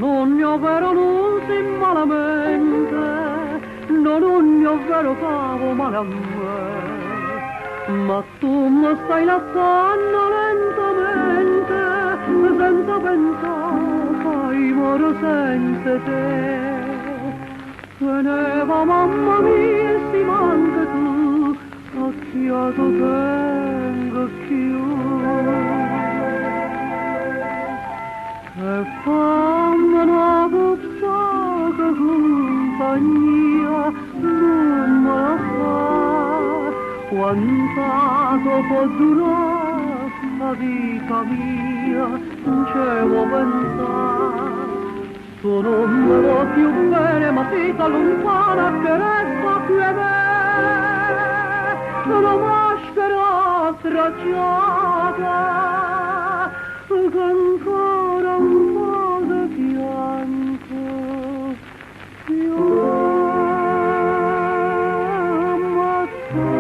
ogni vero non si malamente, non ogni vero cavo male a me, ma tu mi stai lasciando lentamente, senza pensare, fai moro senza te. Se ne va mamma mia, si manca tu, occhiato tengo più. E fammi una poca compagnia, non me la fa, quanto può durare la vita mia, non ci vuoi pensare. Tu non me lo più bene, ma sei lontana che resta qui a me, una maschera stracciata, che ancora un po' di pianto fiamma a te.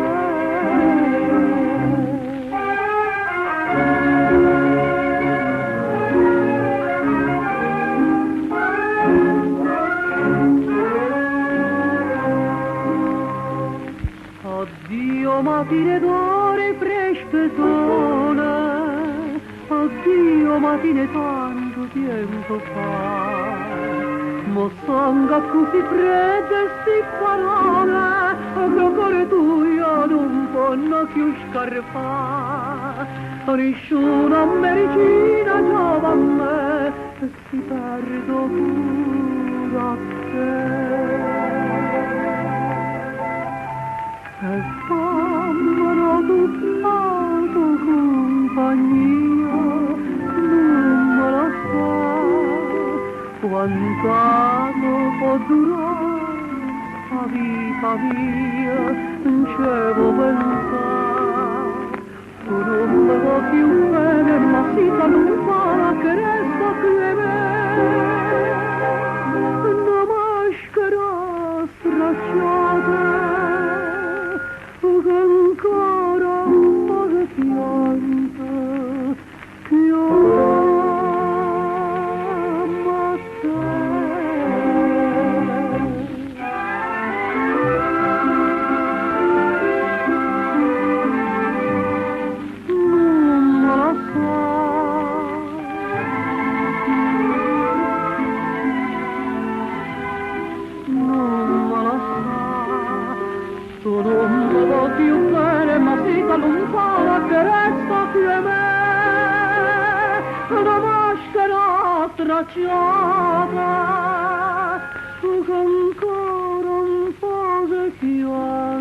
Addio matine d'ore frespetone, addio matine tanto tempo fa, mo sanga così fredde sti parole, che cuore tuo non può più scarpa, nessuna medicina giova a me, e si perdo pure a te. E fammelo tutta compagnia, non me la sa, quanto può durare la vita mia, non ci vuoi pensare. Tu non me lo più bene, ma si lontana che resta qui a me, una maschera stracciata, che ancora un po' di pianto, fiamma a te. Non me la sa, non me la sa, tu non me lo più bene, ma si lontana che resta qui a me, una maschera stracciata, che ancora un po' di pianto.